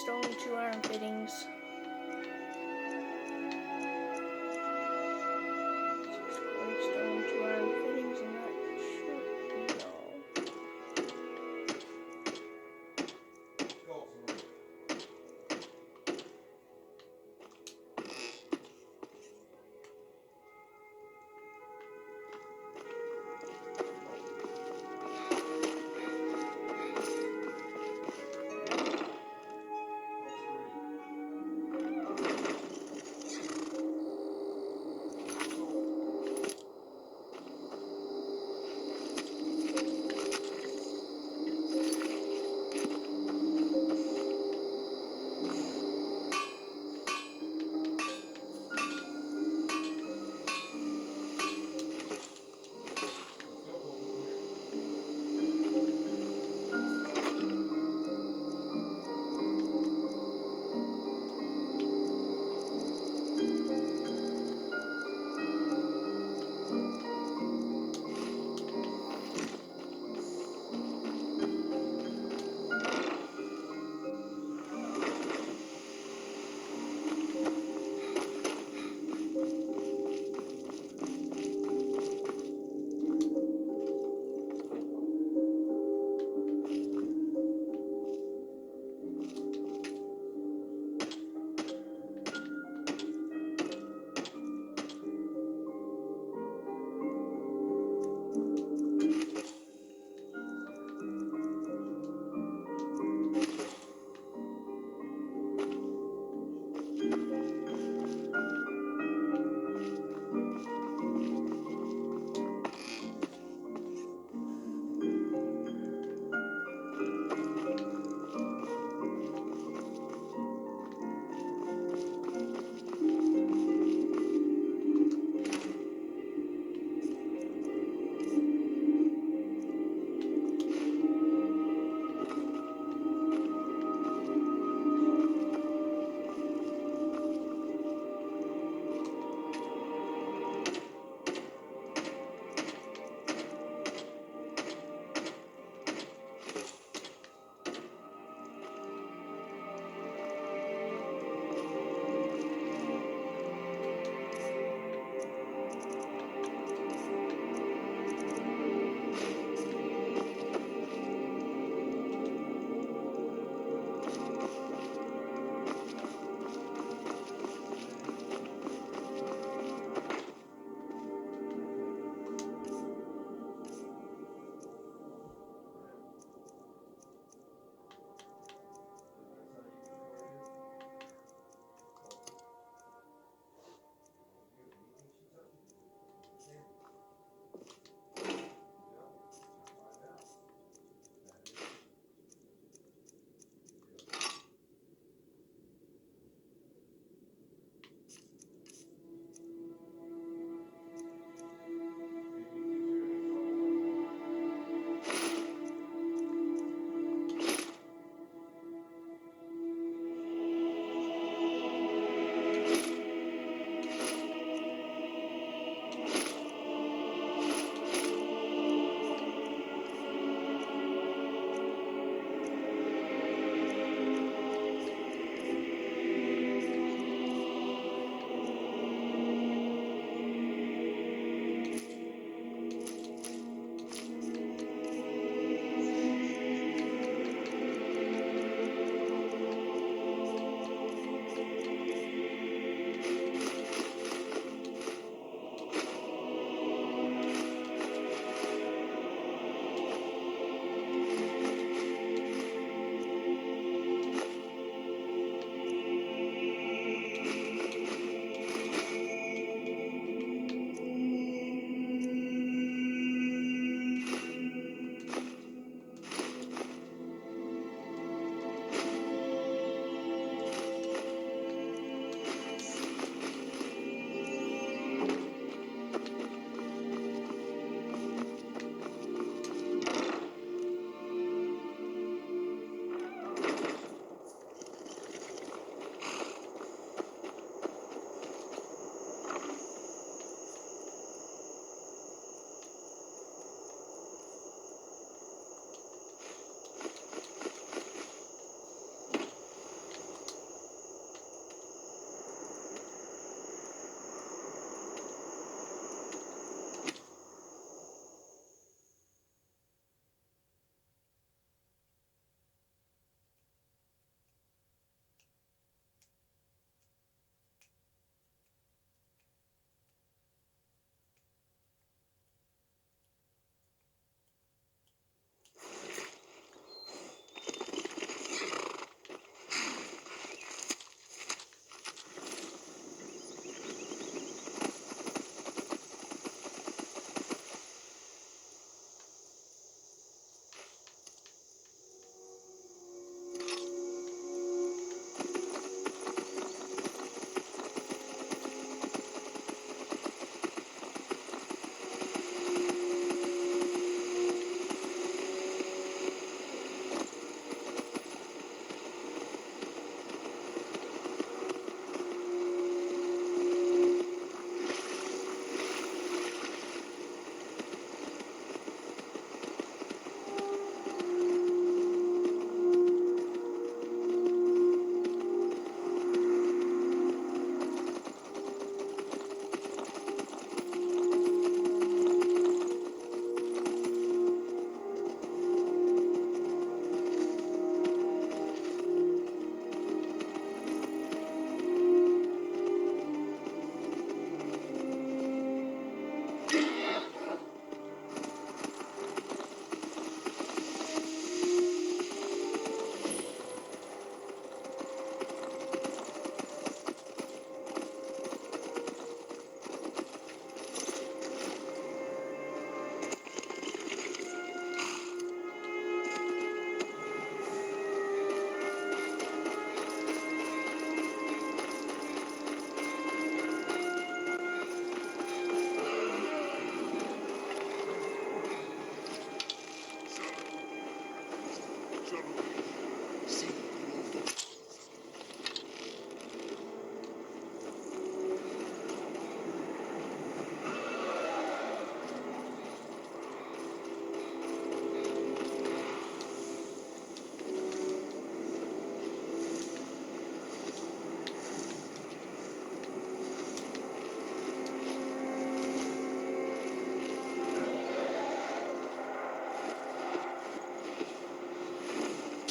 stone, 2 iron fittings. 6 quartz stone, 2 iron fittings, and that should be all.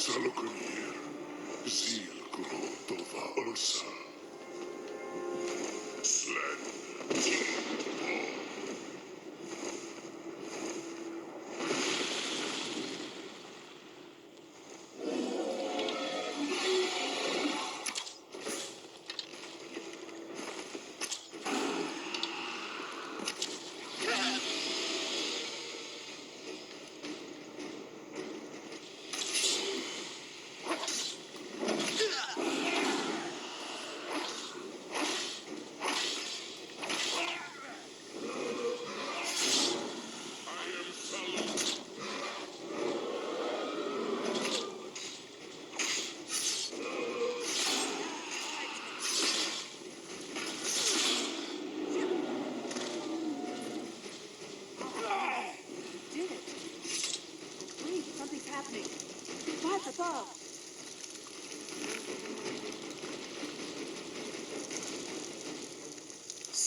Salukunir, Zil Kuro Tova Ursa, Slen,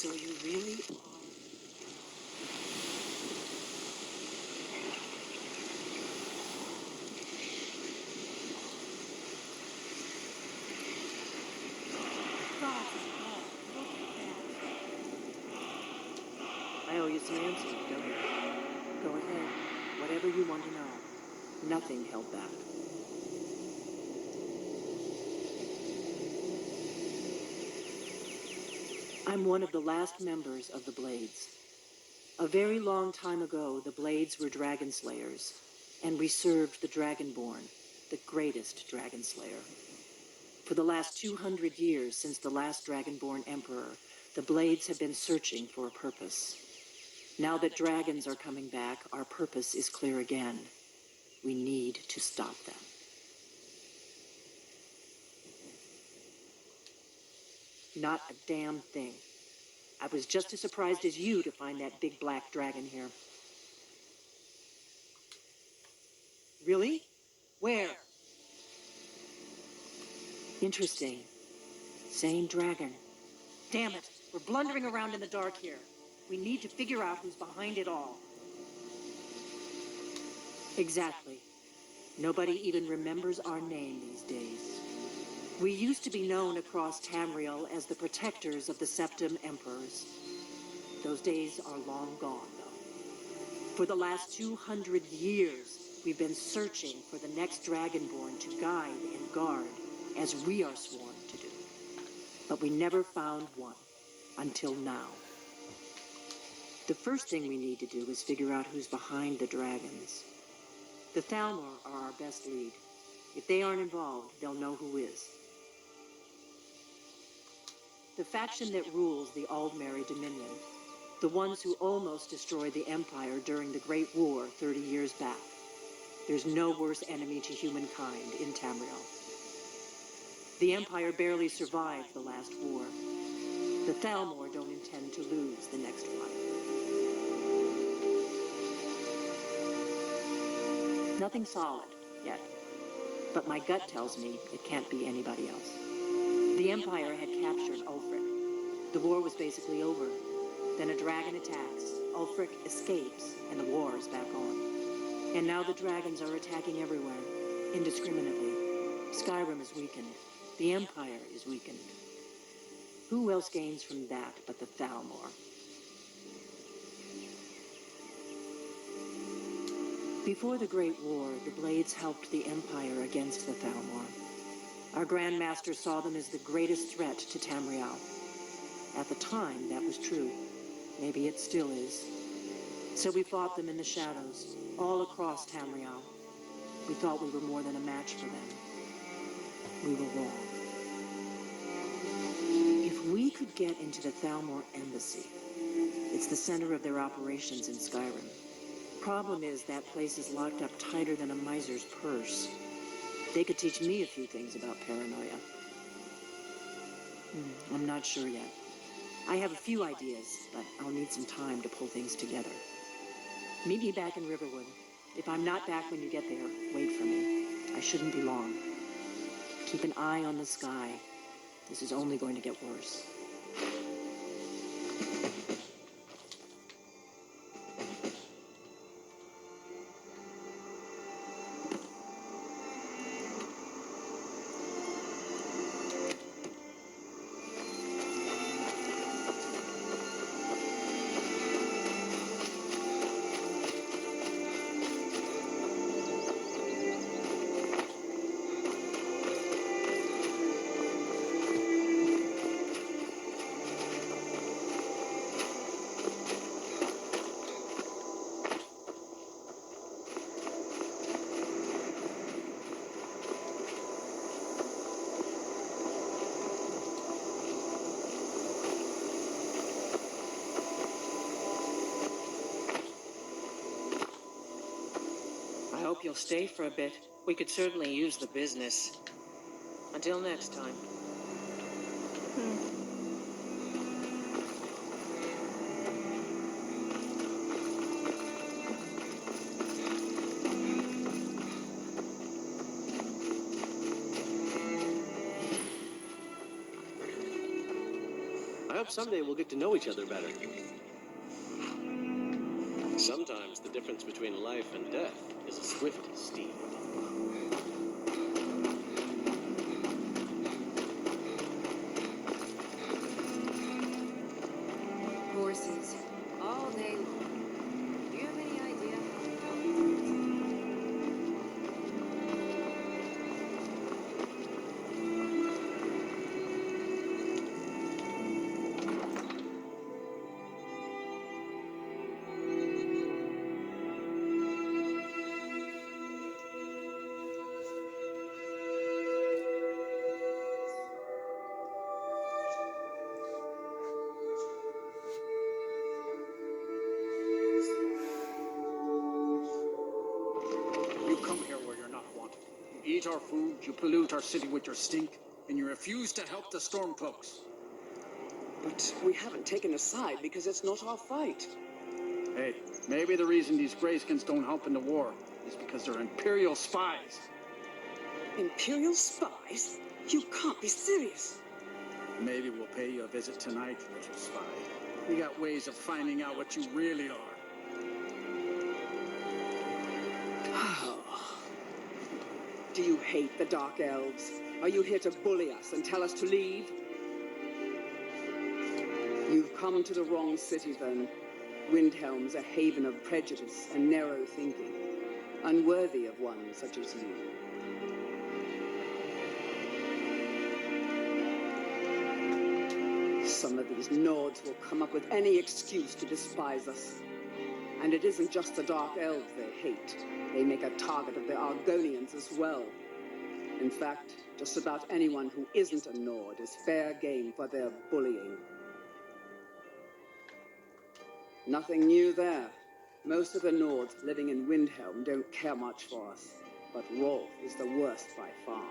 So you really are. I owe you some answers, don't I? Go ahead. Whatever you want to know. Nothing held back. I'm one of the last members of the Blades. A very long time ago, the Blades were dragon slayers, and we served the Dragonborn, the greatest dragon slayer. For the last 200 years since the last Dragonborn Emperor, the Blades have been searching for a purpose. Now that dragons are coming back, our purpose is clear again. We need to stop them. Not a damn thing. I was just as surprised as you to find that big black dragon here. Really? Where? Interesting. Same dragon. Damn it, we're blundering around in the dark here. We need to figure out who's behind it all. Exactly. Nobody even remembers our name these days. We used to be known across Tamriel as the protectors of the Septim Emperors. Those days are long gone, though. For the last 200 years, we've been searching for the next Dragonborn to guide and guard, as we are sworn to do. But we never found one, until now. The first thing we need to do is figure out who's behind the dragons. The Thalmor are our best lead. If they aren't involved, they'll know who is. The faction that rules the Aldmeri Dominion. The ones who almost destroyed the Empire during the Great War 30 years back. There's no worse enemy to humankind in Tamriel. The Empire barely survived the last war. The Thalmor don't intend to lose the next one. Nothing solid, yet. But my gut tells me it can't be anybody else. The Empire had captured Ulfric. The war was basically over. Then a dragon attacks, Ulfric escapes, and the war is back on. And now the dragons are attacking everywhere, indiscriminately. Skyrim is weakened. The Empire is weakened. Who else gains from that but the Thalmor? Before the Great War, the Blades helped the Empire against the Thalmor. Our Grand Master saw them as the greatest threat to Tamriel. At the time, that was true. Maybe it still is. So we fought them in the shadows, all across Tamriel. We thought we were more than a match for them. We were wrong. If we could get into the Thalmor embassy, it's the center of their operations in Skyrim. Problem is, that place is locked up tighter than a miser's purse. They could teach me a few things about paranoia. I'm not sure yet. I have a few ideas, but I'll need some time to pull things together. Meet me back in Riverwood. If I'm not back when you get there, wait for me. I shouldn't be long. Keep an eye on the sky. This is only going to get worse. hope you'll stay for a bit. We could certainly use the business. Until next time. I hope someday we'll get to know each other better. Sometimes the difference between life and death is a swift steed. Horses, all day long. Do you have any idea how You come here where you're not wanted. You eat our food, you pollute our city with your stink, and you refuse to help the Stormcloaks. But we haven't taken a side because it's not our fight. Hey, maybe the reason these Greyskins don't help in the war is because they're Imperial spies. Imperial spies? You can't be serious. Maybe we'll pay you a visit tonight, little spy. We got ways of finding out what you really are. Do you hate the Dark Elves? Are you here to bully us and tell us to leave? You've come to the wrong city, then. Windhelm's a haven of prejudice and narrow thinking, unworthy of one such as you. Some of these Nords will come up with any excuse to despise us. And it isn't just the Dark Elves they hate. They make a target of the Argonians as well. In fact, just about anyone who isn't a Nord is fair game for their bullying. Nothing new there. Most of the Nords living in Windhelm don't care much for us, but Rolf is the worst by far.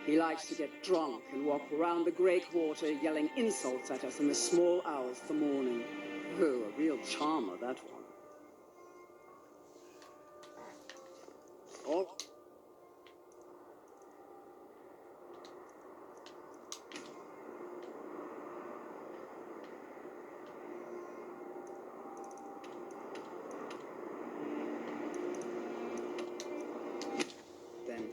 He likes to get drunk and walk around the Grey Quarter yelling insults at us in the small hours of the morning. Oh, a real charmer, that one. Oh. Then.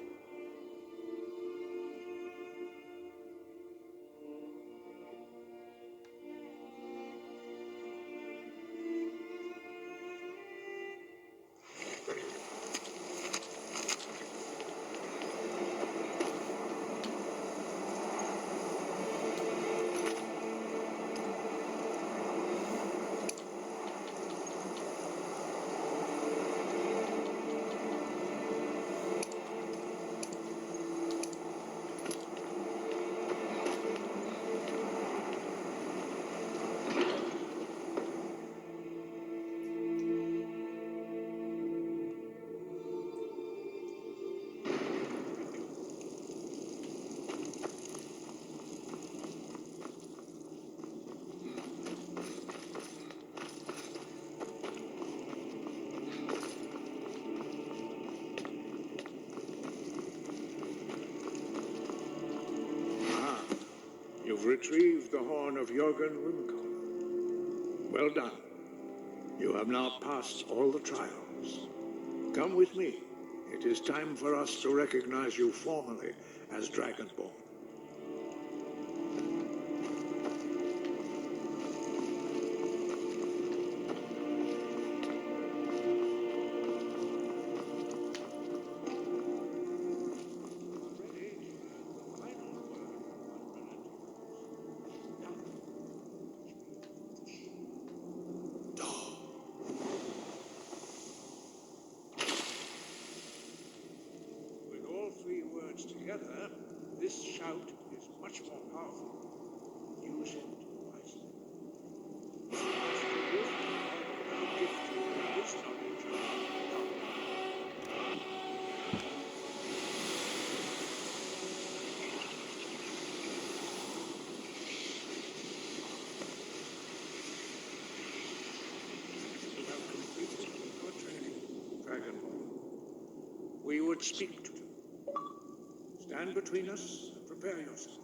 You've retrieved the horn of Jörgen Rumkon. Well done. You have now passed all the trials. Come with me. It is time for us to recognize you formally as Dragonborn. Together, this shout is much more powerful. Use it wisely. Gift you this knowledge. would speak to. Stand between us and prepare yourself.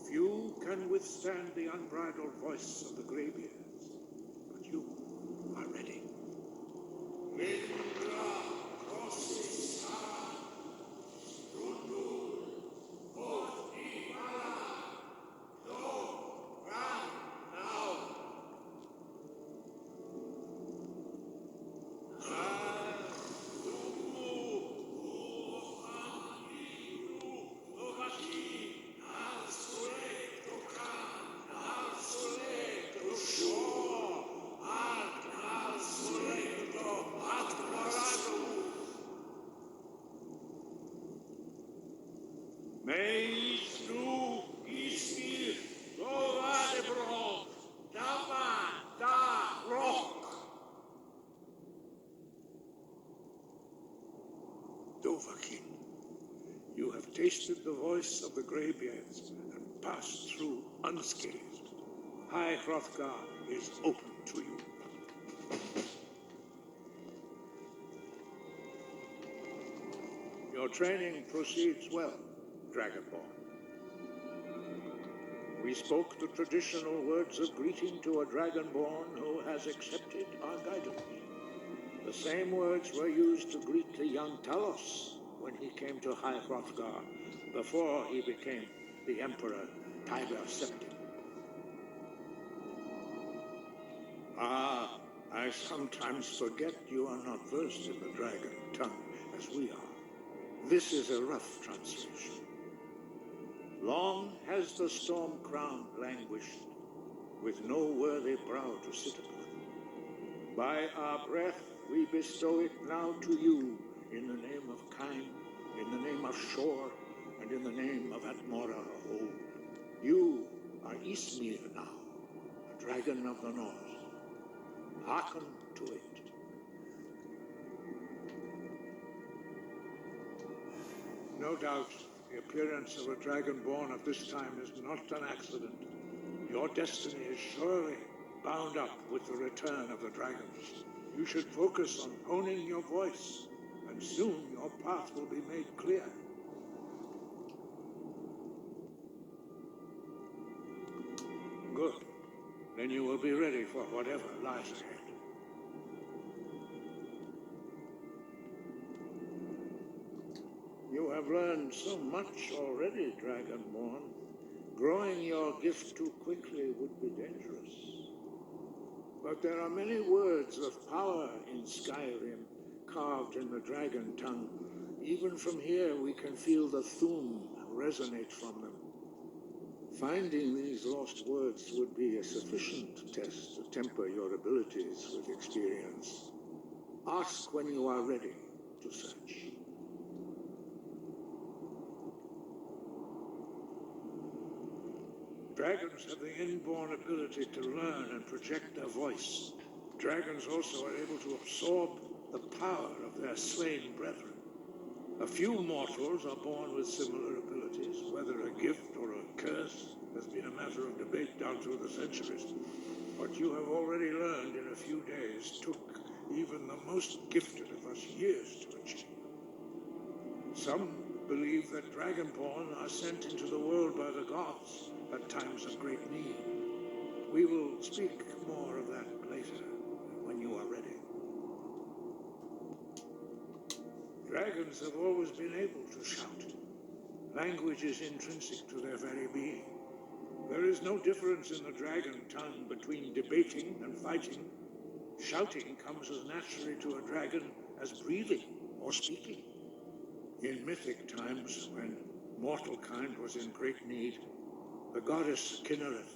Few can withstand the unbridled voice of the graybeards, but you are ready. Dovahkiin, you have tasted the voice of the graybeards and passed through unscathed. High Hrothgar is open to you. Your training proceeds well, Dragonborn. We spoke the traditional words of greeting to a Dragonborn who has accepted our guidance. The same words were used to greet the young Talos when he came to High Hrothgar, before he became the Emperor Tiber Septim. Ah, I sometimes forget you are not versed in the dragon tongue as we are. This is a rough translation. Long has the storm-crown languished, with no worthy brow to sit upon. By our breath we bestow it now to you, in the name of Kain, in the name of Shor, and in the name of Atmora Old. You are Ismir now, a dragon of the north. Hearken to it. No doubt, the appearance of a dragonborn of this time is not an accident. Your destiny is surely bound up with the return of the dragons. You should focus on honing your voice, and soon your path will be made clear. Good. Then you will be ready for whatever lies ahead. You have learned so much already, Dragonborn. Growing your gift too quickly would be dangerous. But there are many words of power in Skyrim, carved in the dragon tongue. Even from here we can feel the Thu'um resonate from them. Finding these lost words would be a sufficient test to temper your abilities with experience. Ask when you are ready to search. Dragons have the inborn ability to learn and project their voice. Dragons also are able to absorb the power of their slain brethren. A few mortals are born with similar abilities. Whether a gift or a curse has been a matter of debate down through the centuries. What you have already learned in a few days took even the most gifted of us years to achieve. Some believe that Dragonborn are sent into the world by the gods at times of great need. We will speak more of that later, when you are ready. Dragons have always been able to shout. Language is intrinsic to their very being. There is no difference in the dragon tongue between debating and fighting. Shouting comes as naturally to a dragon as breathing or speaking. In mythic times, when mortal kind was in great need, the goddess Kinnereth